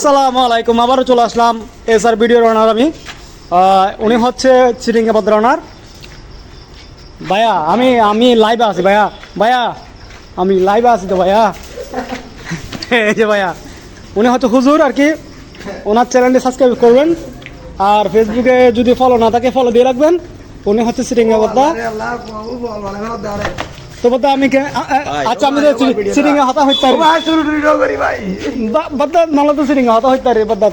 আসসালামু আলাইকুম, আবারও চলে আসলাম এসআর ভিডিওর ওনার আমি। উনি হচ্ছে চিরিঙ্গাপদ্র ওনার। ভাইয়া আমি লাইভে আছি ভাইয়া, ভাইয়া আমি লাইভে আছি তো ভাইয়া। এই যে ভাইয়া, উনি হচ্ছে হুজুর আর কি। ওনার চ্যানেলটি সাবস্ক্রাইব করবেন, আর ফেসবুকে যদি ফলো না থাকে ফলো দিয়ে রাখবেন। উনি হচ্ছে চিরিঙ্গাপদ্রা। তো বদ্দা আমি আচ্ছা আমি চিরিঙ্গা হতা হইতে বদ্দা নলা তো চিরিঙ্গা হতা হইতে রে বদ্দা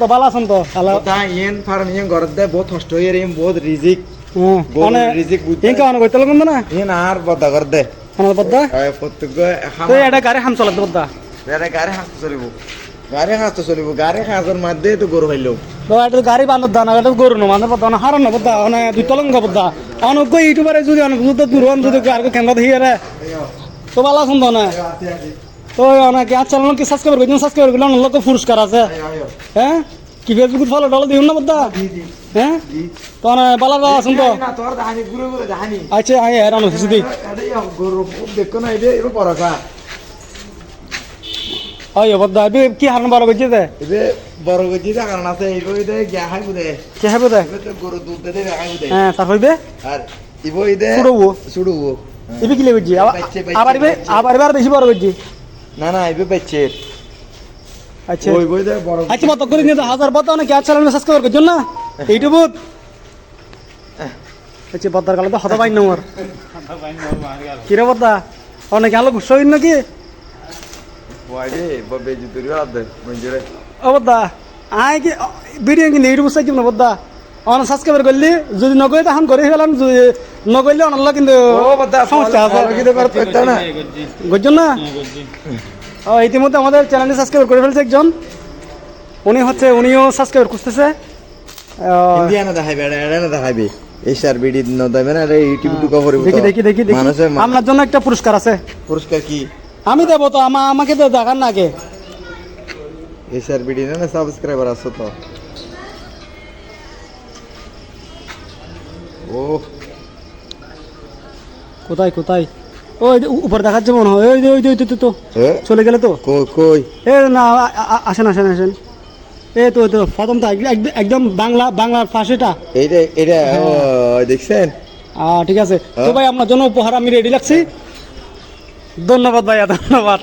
তো ভালো আছেন তো? হ্যালো ইয়েন ফার্ম ইয়েন গরদে বহুত কষ্ট হই রে বহুত রিজিক মানে রিজিক বুঝতে ইনকা অনেক হইতে লাগবে না ইয়েন আর বদ্দা গরদে অনেক বদ্দা প্রত্যেক তো এটা গাড়ি হাম চলাতে বদ্দা বেরে গাড়ি হাসতে চলিব গাড়ি হাসর মধ্যে তো গরু হইলো তো এটা গাড়ি বান্ধব দানা এটা গরু না মানে বদ্দা হারান না বদ্দা অনেক দুই তলঙ্গ বদ্দা অনেক ইউটিউবারে যদি অনেক দূর যদি আর ক্যামেরা দিয়ে রে তো ভালো আছেন তো না? তো অনেকে আচ্ছা কি সাবস্ক্রাইব করছেন, সাবস্ক্রাইব করলে অনেক লোক পুরস্কার আছে। হ্যাঁ কি ফেসবুক ফলো টলো দিন না বদ্দা? হ্যাঁ তো ভালো আছেন তো? আচ্ছা আয় আর অনেক কিছু দিই দেখো না এটা এবার পড়াশা আয় বদ্দা কি হারান বড় করছে দে বড় গজি দা কারণ আছে এইবো দে গিয়া খাইবো দে কে হবে দে গরু দুধ দে খাইবো দে হ্যাঁ তারপর দে আর ইবো দে ছুড়বো ইবি কি লেগেছি আবার এবার বেশি বড় করছি না না ইবো বাচ্চে আচ্ছা ওই বই দে বড় আচ্ছা মত করে নিয়ে হাজার বদ্দা অনেক কে চ্যানেল সাবস্ক্রাইব করছেন না ইউটিউব আচ্ছা বদ্দার গালে তো হতা পাই নম্বর কিরে বদ্দা অনেক আলো গুসো নাকি ওয়াইডে ববে জুতুরি আদে মঞ্জরে ও বদ্দা আয় কি ভিডিও কি ইউটিউব সাইজ না বদ্দা অন সাবস্ক্রাইব করলি যদি নগই তখন করে ফেলাম যদি নগইলে অনলা কিন্তু ও বদ্দা সমস্যা আছে কি দেবার পেতা না গজন না ও ইতিমধ্যে আমাদের চ্যানেলটি সাবস্ক্রাইব করে ফেলছে একজন, উনিও সাবস্ক্রাইব করতেছে। ইন্ডিয়ানা দেখাইবে এড়ানা দেখাইবে এসআর বিডি ন দেবে না রে ইউটিউব টু কভার দেখি আপনার জন্য একটা পুরস্কার আছে। পুরস্কার কি আমি দেবো তো আমাকে তো দেখান না আগে। এসআর বিডি না সাবস্ক্রাইবার আছে তো ও কোথায় ওই উপর দেখাচ্ছে মনে হয় ওই তো চলে গেলে তো কই এ না আসেন এ তো প্রথম তো একদম বাংলার পাশেটা এটা দেখছেন ঠিক আছে তো ভাই আপনার জন্য উপহার আমি রেডি রাখছি। ধন্যবাদ ভাইয়া, ধন্যবাদ।